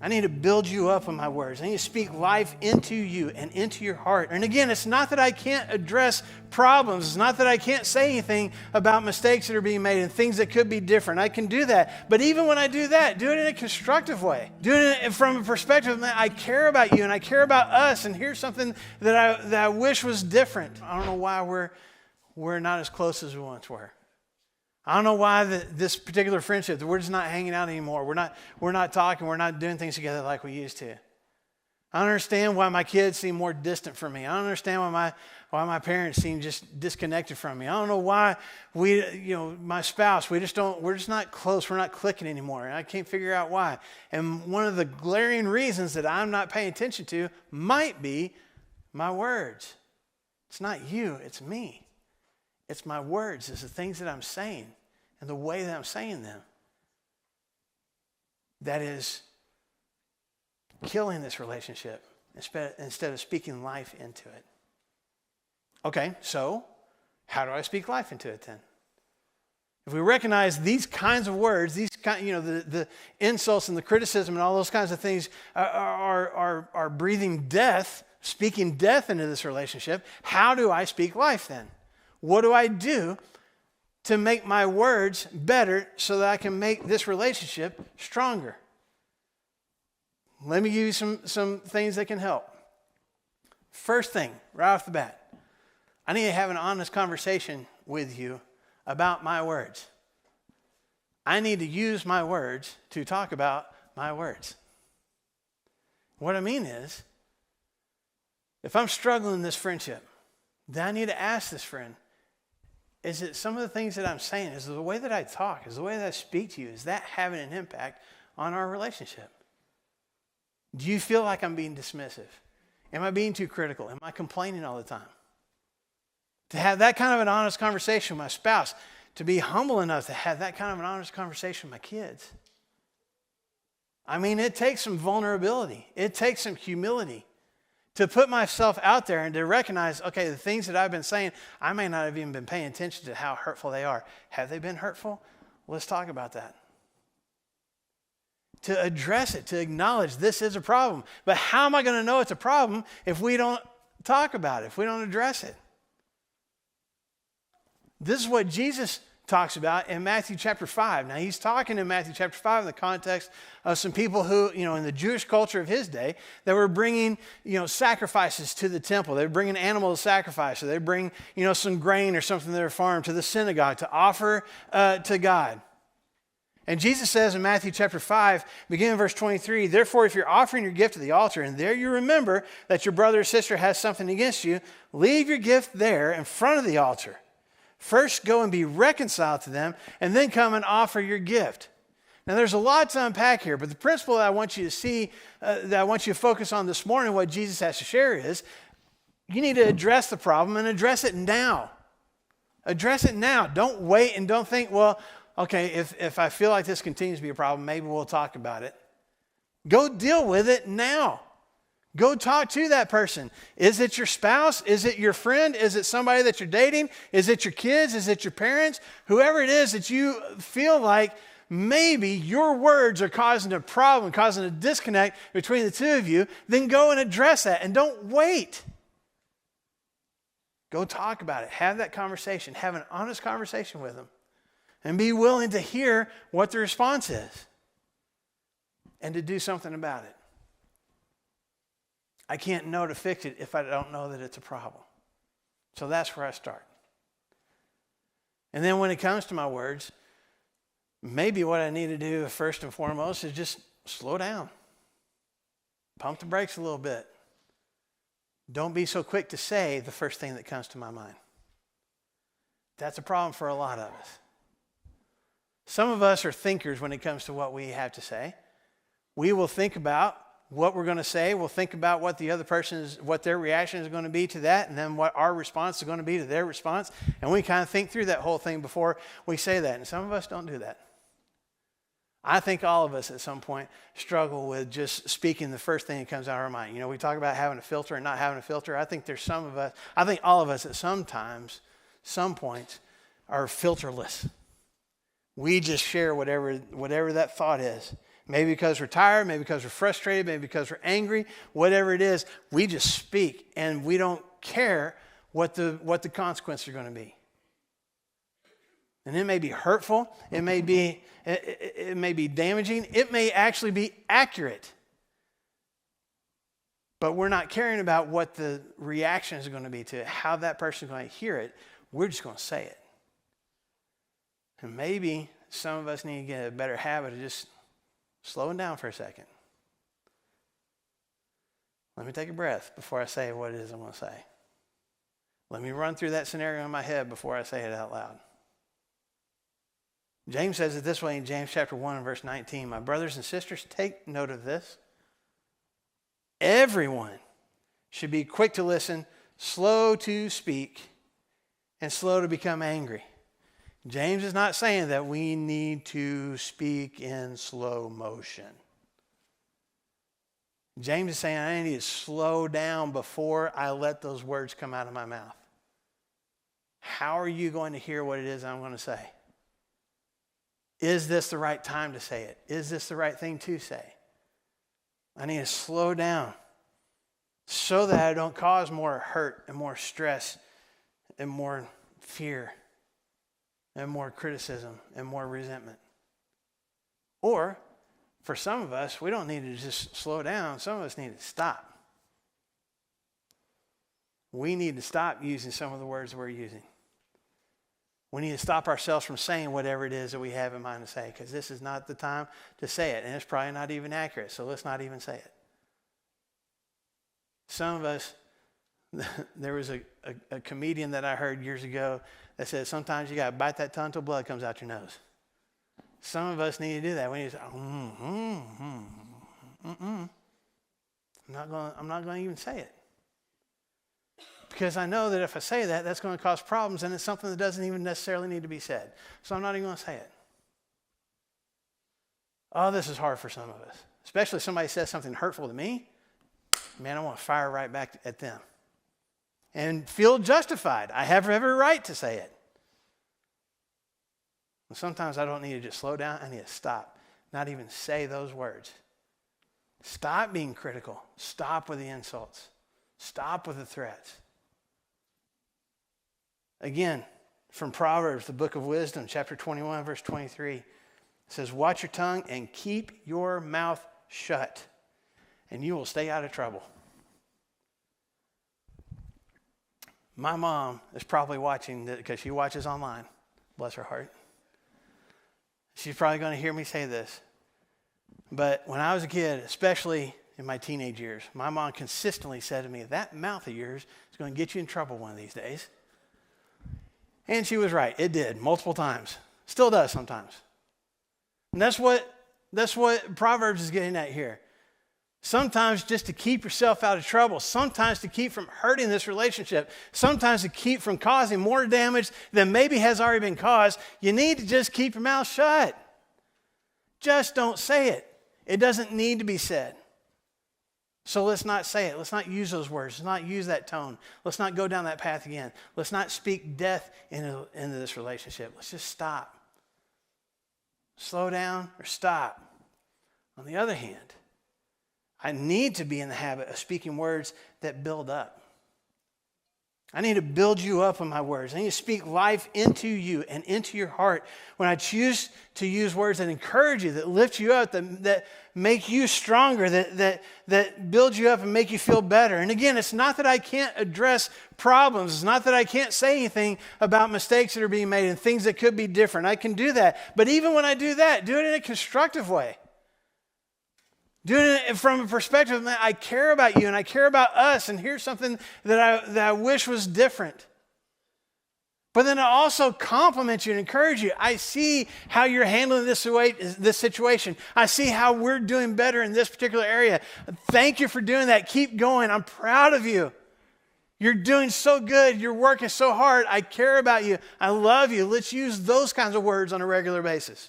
I need to build you up with my words. I need to speak life into you and into your heart. And again, it's not that I can't address problems. It's not that I can't say anything about mistakes that are being made and things that could be different. I can do that. But even when I do that, do it in a constructive way. Do it from a perspective that I care about you and I care about us. And here's something that I wish was different. I don't know why we're not as close as we once were. I don't know why this particular friendship, that we're just not hanging out anymore. We're not talking. We're not doing things together like we used to. I don't understand why my kids seem more distant from me. I don't understand why my parents seem just disconnected from me. I don't know why my spouse, we're just not close. We're not clicking anymore. And I can't figure out why. And one of the glaring reasons that I'm not paying attention to might be my words. It's not you, it's me. It's my words. It's the things that I'm saying and the way that I'm saying them that is killing this relationship instead of speaking life into it. Okay, so how do I speak life into it then? If we recognize these kinds of words, the insults and the criticism and all those kinds of things are breathing death, speaking death into this relationship, how do I speak life then? What do I do to make my words better so that I can make this relationship stronger? Let me give you some things that can help. First thing, right off the bat, I need to have an honest conversation with you about my words. I need to use my words to talk about my words. What I mean is, if I'm struggling in this friendship, then I need to ask this friend, is it some of the things that I'm saying, is it the way that I talk, is the way that I speak to you, is that having an impact on our relationship? Do you feel like I'm being dismissive? Am I being too critical? Am I complaining all the time? To have that kind of an honest conversation with my spouse, to be humble enough to have that kind of an honest conversation with my kids. I mean, it takes some vulnerability. It takes some humility to put myself out there and to recognize, okay, the things that I've been saying, I may not have even been paying attention to how hurtful they are. Have they been hurtful? Let's talk about that. To address it, to acknowledge this is a problem. But how am I going to know it's a problem if we don't talk about it, if we don't address it? This is what Jesus talks about in Matthew chapter 5. Now, he's talking in Matthew chapter 5 in the context of some people who, in the Jewish culture of his day, that were bringing, sacrifices to the temple. They were bringing animal sacrifice. So they bring, some grain or something to their farm to the synagogue to offer to God. And Jesus says in Matthew chapter 5, beginning in verse 23, therefore, if you're offering your gift to the altar and there you remember that your brother or sister has something against you, leave your gift there in front of the altar. First, go and be reconciled to them, and then come and offer your gift. Now, there's a lot to unpack here, but the principle that I want you to see, that I want you to focus on this morning, what Jesus has to share is, you need to address the problem and address it now. Address it now. Don't wait and don't think, well, okay, if I feel like this continues to be a problem, maybe we'll talk about it. Go deal with it now. Go talk to that person. Is it your spouse? Is it your friend? Is it somebody that you're dating? Is it your kids? Is it your parents? Whoever it is that you feel like maybe your words are causing a problem, causing a disconnect between the two of you, then go and address that and don't wait. Go talk about it. Have that conversation. Have an honest conversation with them and be willing to hear what the response is and to do something about it. I can't know to fix it if I don't know that it's a problem. So that's where I start. And then when it comes to my words, maybe what I need to do first and foremost is just slow down. Pump the brakes a little bit. Don't be so quick to say the first thing that comes to my mind. That's a problem for a lot of us. Some of us are thinkers when it comes to what we have to say. We will think about what we're going to say. We'll think about what the other what their reaction is going to be to that, and then what our response is going to be to their response. And we kind of think through that whole thing before we say that. And some of us don't do that. I think all of us at some point struggle with just speaking the first thing that comes out of our mind. We talk about having a filter and not having a filter. I think all of us at some points are filterless. We just share whatever that thought is Maybe because we're tired, maybe because we're frustrated, maybe because we're angry, whatever it is, we just speak and we don't care what the consequences are going to be. And it may be hurtful, it may be damaging, it may actually be accurate. But we're not caring about what the reaction is going to be to it, how that person is going to hear it. We're just going to say it. And maybe some of us need to get a better habit of just slowing down for a second. Let me take a breath before I say what it is I'm going to say. Let me run through that scenario in my head before I say it out loud. James says it this way in James chapter 1 and verse 19. My brothers and sisters, take note of this. Everyone should be quick to listen, slow to speak, and slow to become angry. James is not saying that we need to speak in slow motion. James is saying I need to slow down before I let those words come out of my mouth. How are you going to hear what it is I'm going to say? Is this the right time to say it? Is this the right thing to say? I need to slow down so that I don't cause more hurt and more stress and more fear and more criticism and more resentment. Or, for some of us, we don't need to just slow down. Some of us need to stop. We need to stop using some of the words we're using. We need to stop ourselves from saying whatever it is that we have in mind to say, because this is not the time to say it, and it's probably not even accurate, so let's not even say it. Some of us, there was a comedian that I heard years ago that said sometimes you got to bite that tongue till blood comes out your nose. Some of us need to do that. We need to say, I'm not going to even say it. Because I know that if I say that, that's going to cause problems, and it's something that doesn't even necessarily need to be said. So I'm not even going to say it. Oh, this is hard for some of us. Especially if somebody says something hurtful to me. Man, I want to fire right back at them. And feel justified. I have every right to say it. And sometimes I don't need to just slow down. I need to stop. Not even say those words. Stop being critical. Stop with the insults. Stop with the threats. Again, from Proverbs, the book of wisdom, chapter 21, verse 23, it says, watch your tongue and keep your mouth shut, and you will stay out of trouble. My mom is probably watching because she watches online. Bless her heart. She's probably going to hear me say this. But when I was a kid, especially in my teenage years, my mom consistently said to me, that mouth of yours is going to get you in trouble one of these days. And she was right. It did multiple times. Still does sometimes. And that's what Proverbs is getting at here. Sometimes just to keep yourself out of trouble. Sometimes to keep from hurting this relationship. Sometimes to keep from causing more damage than maybe has already been caused. You need to just keep your mouth shut. Just don't say it. It doesn't need to be said. So let's not say it. Let's not use those words. Let's not use that tone. Let's not go down that path again. Let's not speak death into this relationship. Let's just stop. Slow down or stop. On the other hand, I need to be in the habit of speaking words that build up. I need to build you up with my words. I need to speak life into you and into your heart. When I choose to use words that encourage you, that lift you up, that make you stronger, that build you up and make you feel better. And again, it's not that I can't address problems. It's not that I can't say anything about mistakes that are being made and things that could be different. I can do that. But even when I do that, do it in a constructive way. Doing it from a perspective that I care about you and I care about us, and here's something that I wish was different. But then I also compliment you and encourage you. I see how you're handling this situation. I see how we're doing better in this particular area. Thank you for doing that. Keep going. I'm proud of you. You're doing so good. You're working so hard. I care about you. I love you. Let's use those kinds of words on a regular basis.